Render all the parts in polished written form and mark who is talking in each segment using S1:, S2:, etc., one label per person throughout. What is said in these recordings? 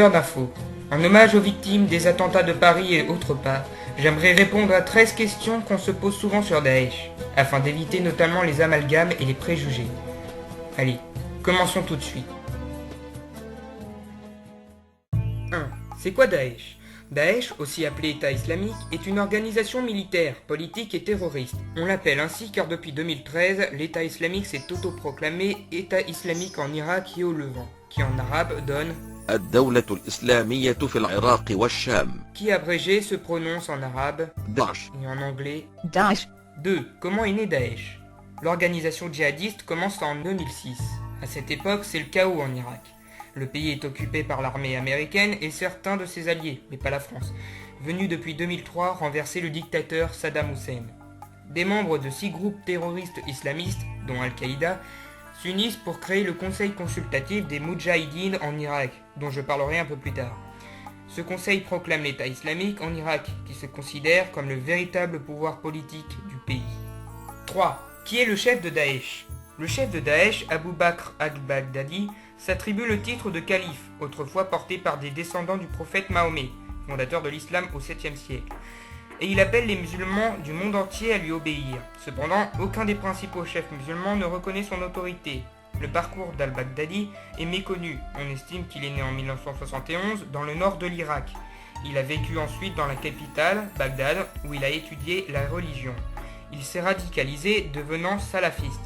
S1: Décodeur d'infos. En hommage aux victimes des attentats de Paris et autre part, j'aimerais répondre à 13 questions qu'on se pose souvent sur Daesh, afin d'éviter notamment les amalgames et les préjugés. Allez, commençons tout de suite. 1. C'est quoi Daesh ? Daesh, aussi appelé État islamique, est une organisation militaire, politique et terroriste. On l'appelle ainsi car depuis 2013, l'État islamique s'est autoproclamé État islamique en Irak et au Levant, qui en arabe donne
S2: الدولة الإسلامية في العراق والشام.
S1: qui abrégé se prononce en arabe
S2: داعش.
S1: et en anglais.
S3: Daesh.
S1: 2. Comment est né Daesh ? L'organisation djihadiste commence en 2006. À cette époque, c'est le chaos en Irak. Le pays est occupé par l'armée américaine et certains de ses alliés, mais pas la France, venus depuis 2003 renverser le dictateur Saddam Hussein. Des membres de 6 groupes terroristes islamistes, dont Al-Qaïda, s'unissent pour créer le Conseil consultatif des Moudjahidines en Irak, dont je parlerai un peu plus tard. Ce conseil proclame l'État islamique en Irak, qui se considère comme le véritable pouvoir politique du pays. 3. Qui est le chef de Daesh ? Le chef de Daesh, Abu Bakr al-Baghdadi, s'attribue le titre de calife, autrefois porté par des descendants du prophète Mahomet, fondateur de l'islam au 7e siècle. Et il appelle les musulmans du monde entier à lui obéir. Cependant, aucun des principaux chefs musulmans ne reconnaît son autorité. Le parcours d'al-Baghdadi est méconnu. On estime qu'il est né en 1971 dans le nord de l'Irak. Il a vécu ensuite dans la capitale, Bagdad, où il a étudié la religion. Il s'est radicalisé, devenant salafiste.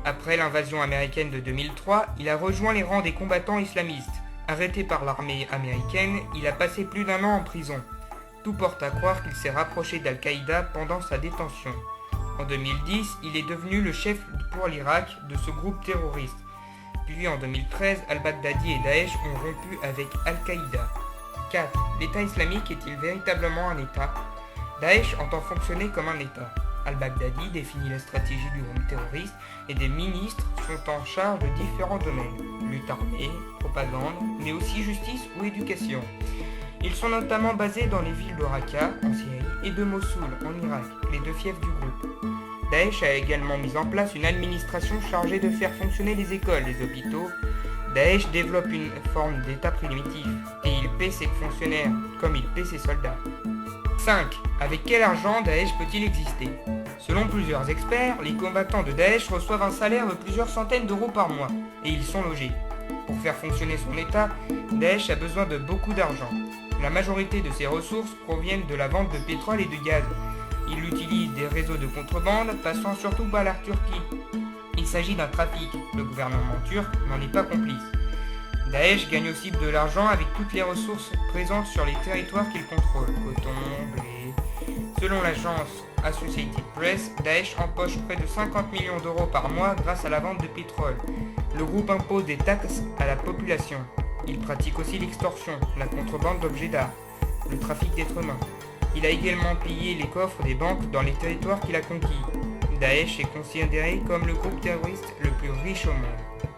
S1: Après l'invasion américaine de 2003, il a rejoint les rangs des combattants islamistes. Arrêté par l'armée américaine, il a passé plus d'1 an en prison. Tout porte à croire qu'il s'est rapproché d'Al-Qaïda pendant sa détention. En 2010, il est devenu le chef pour l'Irak de ce groupe terroriste. Puis en 2013, al-Baghdadi et Daesh ont rompu avec Al-Qaïda. 4. L'État islamique est-il véritablement un État ? Daesh entend fonctionner comme un État. Al-Baghdadi définit la stratégie du groupe terroriste et des ministres sont en charge de différents domaines, lutte armée, propagande, mais aussi justice ou éducation. Ils sont notamment basés dans les villes de Raqqa, en Syrie, et de Mossoul, en Irak, les 2 fiefs du groupe. Daesh a également mis en place une administration chargée de faire fonctionner les écoles, les hôpitaux. Daesh développe une forme d'État primitif, et il paie ses fonctionnaires, comme il paie ses soldats. 5. Avec quel argent Daesh peut-il exister ? Selon plusieurs experts, les combattants de Daesh reçoivent un salaire de plusieurs centaines d'euros par mois, et ils sont logés. Pour faire fonctionner son État, Daesh a besoin de beaucoup d'argent. La majorité de ses ressources proviennent de la vente de pétrole et de gaz. Il utilise des réseaux de contrebande passant surtout par la Turquie. Il s'agit d'un trafic, le gouvernement turc n'en est pas complice. Daesh gagne aussi de l'argent avec toutes les ressources présentes sur les territoires qu'il contrôle, coton, blé. Selon l'agence Associated Press, Daesh empoche près de 50 millions d'euros par mois grâce à la vente de pétrole. Le groupe impose des taxes à la population. Il pratique aussi l'extorsion, la contrebande d'objets d'art, le trafic d'êtres humains. Il a également pillé les coffres des banques dans les territoires qu'il a conquis. Daesh est considéré comme le groupe terroriste le plus riche au monde.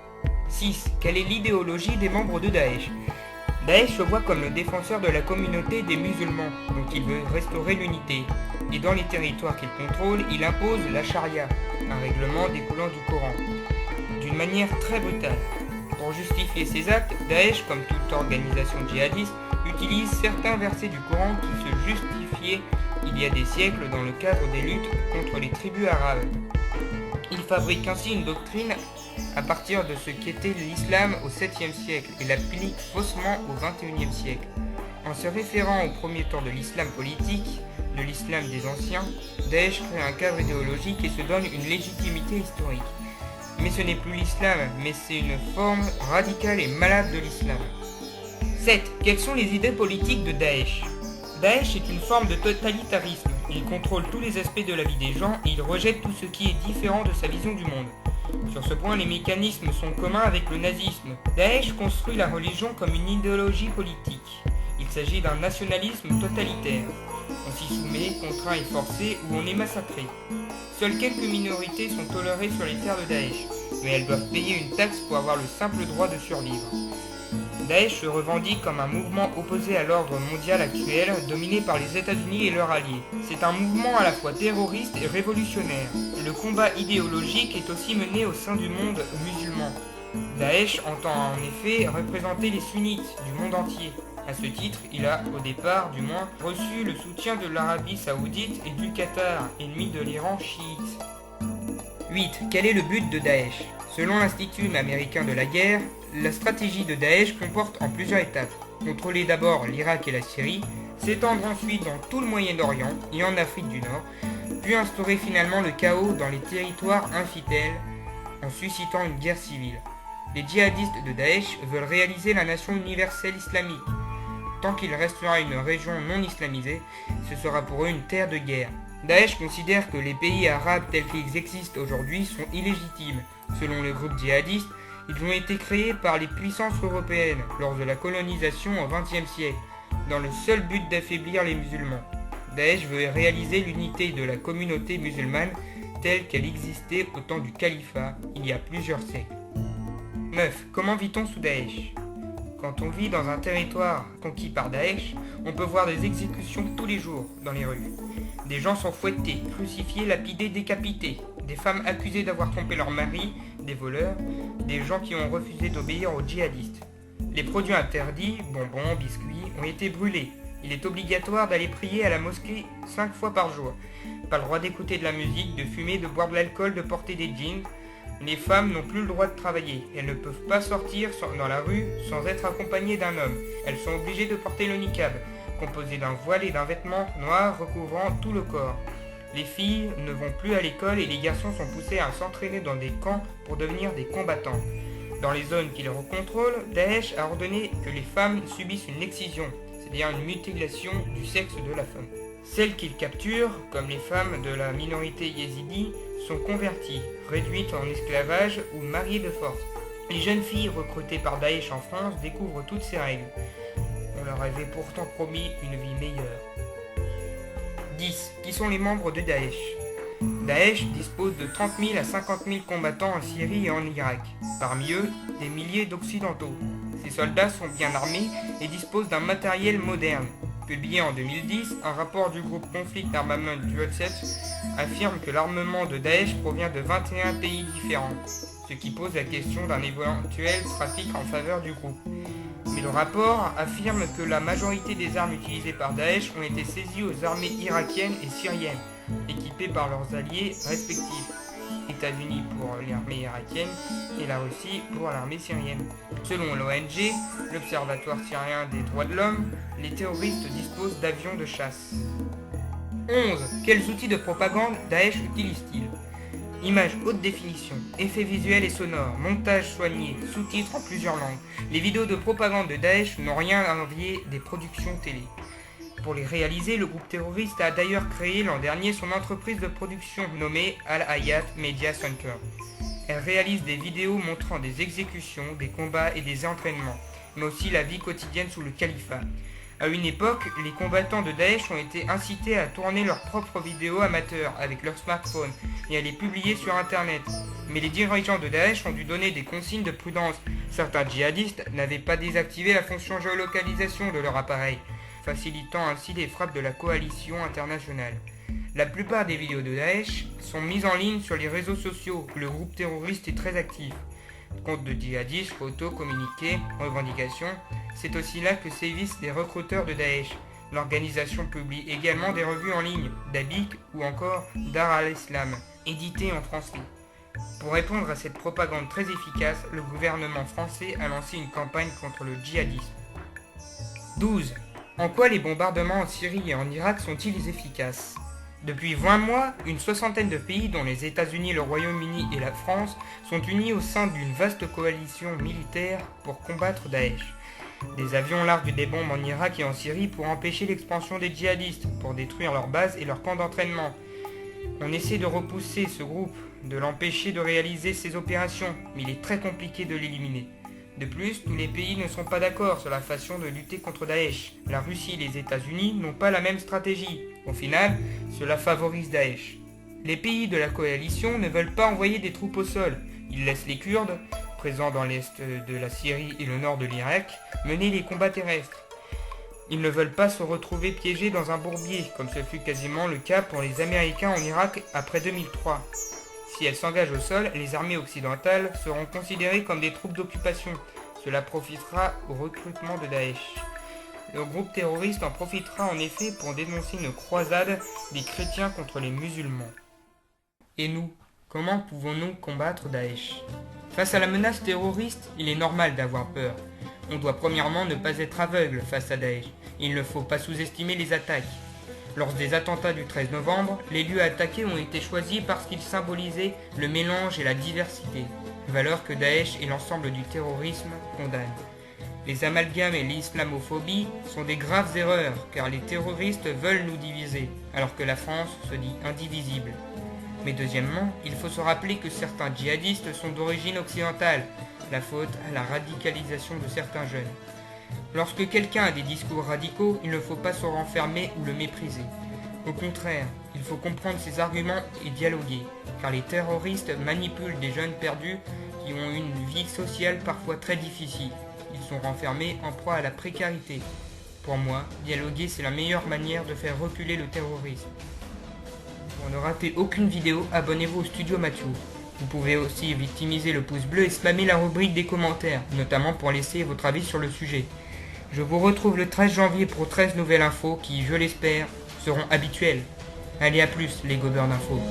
S1: 6. Quelle est l'idéologie des membres de Daesh ? Daesh se voit comme le défenseur de la communauté des musulmans, dont il veut restaurer l'unité. Et dans les territoires qu'il contrôle, il impose la charia, un règlement découlant du Coran, d'une manière très brutale. Pour justifier ses actes, Daesh, comme toute organisation djihadiste, utilise certains versets du Coran qui se justifiaient il y a des siècles dans le cadre des luttes contre les tribus arabes. Il fabrique ainsi une doctrine à partir de ce qu'était l'islam au 7e siècle et l'applique faussement au 21e siècle. En se référant au premier temps de l'islam politique, de l'islam des anciens, Daesh crée un cadre idéologique et se donne une légitimité historique. Mais ce n'est plus l'islam, mais c'est une forme radicale et malade de l'islam. 7. Quelles sont les idées politiques de Daesh ? Daesh est une forme de totalitarisme. Il contrôle tous les aspects de la vie des gens et il rejette tout ce qui est différent de sa vision du monde. Sur ce point, les mécanismes sont communs avec le nazisme. Daesh construit la religion comme une idéologie politique. Il s'agit d'un nationalisme totalitaire. On s'y soumet, contraint et forcé, ou on est massacré. Seules quelques minorités sont tolérées sur les terres de Daesh, mais elles doivent payer une taxe pour avoir le simple droit de survivre. Daesh se revendique comme un mouvement opposé à l'ordre mondial actuel, dominé par les États-Unis et leurs alliés. C'est un mouvement à la fois terroriste et révolutionnaire. Le combat idéologique est aussi mené au sein du monde musulman. Daesh entend en effet représenter les sunnites du monde entier. À ce titre, il a, au départ du moins, reçu le soutien de l'Arabie Saoudite et du Qatar, ennemi de l'Iran chiite. 8. Quel est le but de Daesh? Selon l'Institut américain de la guerre, la stratégie de Daesh comporte en plusieurs étapes. Contrôler d'abord l'Irak et la Syrie, s'étendre ensuite dans tout le Moyen-Orient et en Afrique du Nord, puis instaurer finalement le chaos dans les territoires infidèles en suscitant une guerre civile. Les djihadistes de Daesh veulent réaliser la nation universelle islamique. Tant qu'il restera une région non islamisée, ce sera pour eux une terre de guerre. Daesh considère que les pays arabes tels qu'ils existent aujourd'hui sont illégitimes. Selon le groupe djihadiste, ils ont été créés par les puissances européennes lors de la colonisation au XXe siècle, dans le seul but d'affaiblir les musulmans. Daesh veut réaliser l'unité de la communauté musulmane telle qu'elle existait au temps du califat, il y a plusieurs siècles. 9. Comment vit-on sous Daesh? Quand on vit dans un territoire conquis par Daesh, on peut voir des exécutions tous les jours dans les rues. Des gens sont fouettés, crucifiés, lapidés, décapités. Des femmes accusées d'avoir trompé leur mari, des voleurs, des gens qui ont refusé d'obéir aux djihadistes. Les produits interdits, bonbons, biscuits, ont été brûlés. Il est obligatoire d'aller prier à la mosquée 5 fois par jour. Pas le droit d'écouter de la musique, de fumer, de boire de l'alcool, de porter des jeans. Les femmes n'ont plus le droit de travailler. Elles ne peuvent pas sortir dans la rue sans être accompagnées d'un homme. Elles sont obligées de porter le niqab, composé d'un voile et d'un vêtement noir recouvrant tout le corps. Les filles ne vont plus à l'école et les garçons sont poussés à s'entraîner dans des camps pour devenir des combattants. Dans les zones qu'ils contrôlent, Daesh a ordonné que les femmes subissent une excision, c'est-à-dire une mutilation du sexe de la femme. Celles qu'ils capturent, comme les femmes de la minorité yézidi, sont converties, réduites en esclavage ou mariées de force. Les jeunes filles recrutées par Daesh en France découvrent toutes ces règles. On leur avait pourtant promis une vie meilleure. 10. Qui sont les membres de Daesh? Daesh dispose de 30 000 à 50 000 combattants en Syrie et en Irak. Parmi eux, des milliers d'Occidentaux. Ces soldats sont bien armés et disposent d'un matériel moderne. Publié en 2010, un rapport du groupe Conflict Armament Concept affirme que l'armement de Daesh provient de 21 pays différents, ce qui pose la question d'un éventuel trafic en faveur du groupe. Mais le rapport affirme que la majorité des armes utilisées par Daesh ont été saisies aux armées irakiennes et syriennes, équipées par leurs alliés respectifs. États-Unis pour l'armée irakienne et la Russie pour l'armée syrienne. Selon l'ONG, l'Observatoire syrien des droits de l'homme, les terroristes disposent d'avions de chasse. 11. Quels outils de propagande Daesh utilise-t-il? Images haute définition, effets visuels et sonores, montage soigné, sous-titres en plusieurs langues. Les vidéos de propagande de Daesh n'ont rien à envier des productions télé. Pour les réaliser, le groupe terroriste a d'ailleurs créé l'an dernier son entreprise de production nommée Al-Hayat Media Center. Elle réalise des vidéos montrant des exécutions, des combats et des entraînements, mais aussi la vie quotidienne sous le califat. À une époque, les combattants de Daesh ont été incités à tourner leurs propres vidéos amateurs avec leur smartphone et à les publier sur internet. Mais les dirigeants de Daesh ont dû donner des consignes de prudence. Certains djihadistes n'avaient pas désactivé la fonction géolocalisation de leur appareil, facilitant ainsi les frappes de la coalition internationale. La plupart des vidéos de Daesh sont mises en ligne sur les réseaux sociaux où le groupe terroriste est très actif. Comptes de djihadistes, photos, communiqués, revendications, c'est aussi là que sévissent les recruteurs de Daesh. L'organisation publie également des revues en ligne, Dabiq ou encore Dar al-Islam, éditées en français. Pour répondre à cette propagande très efficace, le gouvernement français a lancé une campagne contre le djihadisme. 12. En quoi les bombardements en Syrie et en Irak sont-ils efficaces? Depuis 20 mois, une soixantaine de pays, dont les États-Unis, le Royaume-Uni et la France, sont unis au sein d'une vaste coalition militaire pour combattre Daesh. Des avions larguent des bombes en Irak et en Syrie pour empêcher l'expansion des djihadistes, pour détruire leurs bases et leurs camps d'entraînement. On essaie de repousser ce groupe, de l'empêcher de réaliser ses opérations, mais il est très compliqué de l'éliminer. De plus, tous les pays ne sont pas d'accord sur la façon de lutter contre Daesh. La Russie et les États-Unis n'ont pas la même stratégie. Au final, cela favorise Daesh. Les pays de la coalition ne veulent pas envoyer des troupes au sol. Ils laissent les Kurdes, présents dans l'est de la Syrie et le nord de l'Irak, mener les combats terrestres. Ils ne veulent pas se retrouver piégés dans un bourbier, comme ce fut quasiment le cas pour les Américains en Irak après 2003. Si elles s'engagent au sol, les armées occidentales seront considérées comme des troupes d'occupation. Cela profitera au recrutement de Daesh. Le groupe terroriste en profitera en effet pour dénoncer une croisade des chrétiens contre les musulmans. Et nous, comment pouvons-nous combattre Daesh ? Face à la menace terroriste, il est normal d'avoir peur. On doit premièrement ne pas être aveugle face à Daesh. Il ne faut pas sous-estimer les attaques. Lors des attentats du 13 novembre, les lieux attaqués ont été choisis parce qu'ils symbolisaient le mélange et la diversité, valeurs que Daesh et l'ensemble du terrorisme condamnent. Les amalgames et l'islamophobie sont des graves erreurs car les terroristes veulent nous diviser, alors que la France se dit indivisible. Mais deuxièmement, il faut se rappeler que certains djihadistes sont d'origine occidentale, la faute à la radicalisation de certains jeunes. Lorsque quelqu'un a des discours radicaux, il ne faut pas se renfermer ou le mépriser. Au contraire, il faut comprendre ses arguments et dialoguer, car les terroristes manipulent des jeunes perdus qui ont une vie sociale parfois très difficile. Ils sont renfermés en proie à la précarité. Pour moi, dialoguer c'est la meilleure manière de faire reculer le terrorisme. Pour ne rater aucune vidéo, abonnez-vous au Studio Mathieu. Vous pouvez aussi victimiser le pouce bleu et spammer la rubrique des commentaires, notamment pour laisser votre avis sur le sujet. Je vous retrouve le 13 janvier pour 13 nouvelles infos qui, je l'espère, seront habituelles. Allez, à plus les gobeurs d'infos.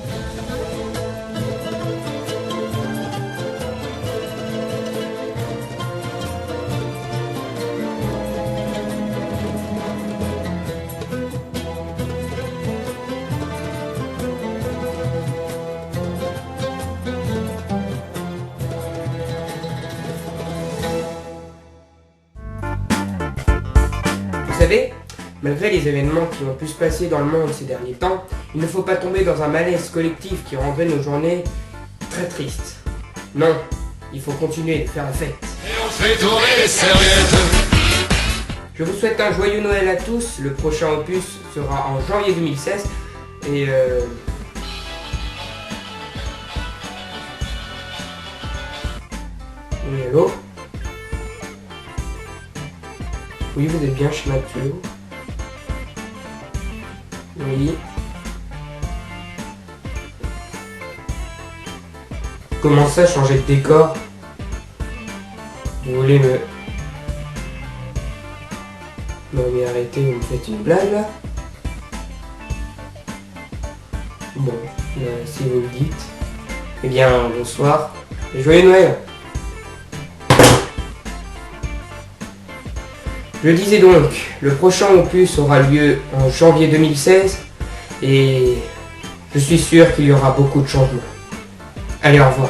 S3: Vous savez, malgré les événements qui ont pu se passer dans le monde ces derniers temps, il ne faut pas tomber dans un malaise collectif qui rendrait nos journées très tristes. Non, il faut continuer de faire la fête.
S4: Et on fait tourner les serviettes.
S3: Je vous souhaite un joyeux Noël à tous. Le prochain opus sera en janvier 2016 et Oui, allô ? Oui, vous êtes bien chez Mathieu. Oui. Comment ça, changer de décor ? Vous voulez me... Non mais arrêtez, vous me faites une blague là ? Bon, si vous le dites. Eh bien, bonsoir. Et joyeux Noël ! Je disais donc, le prochain opus aura lieu en janvier 2016 et je suis sûr qu'il y aura beaucoup de changements. Allez, au revoir.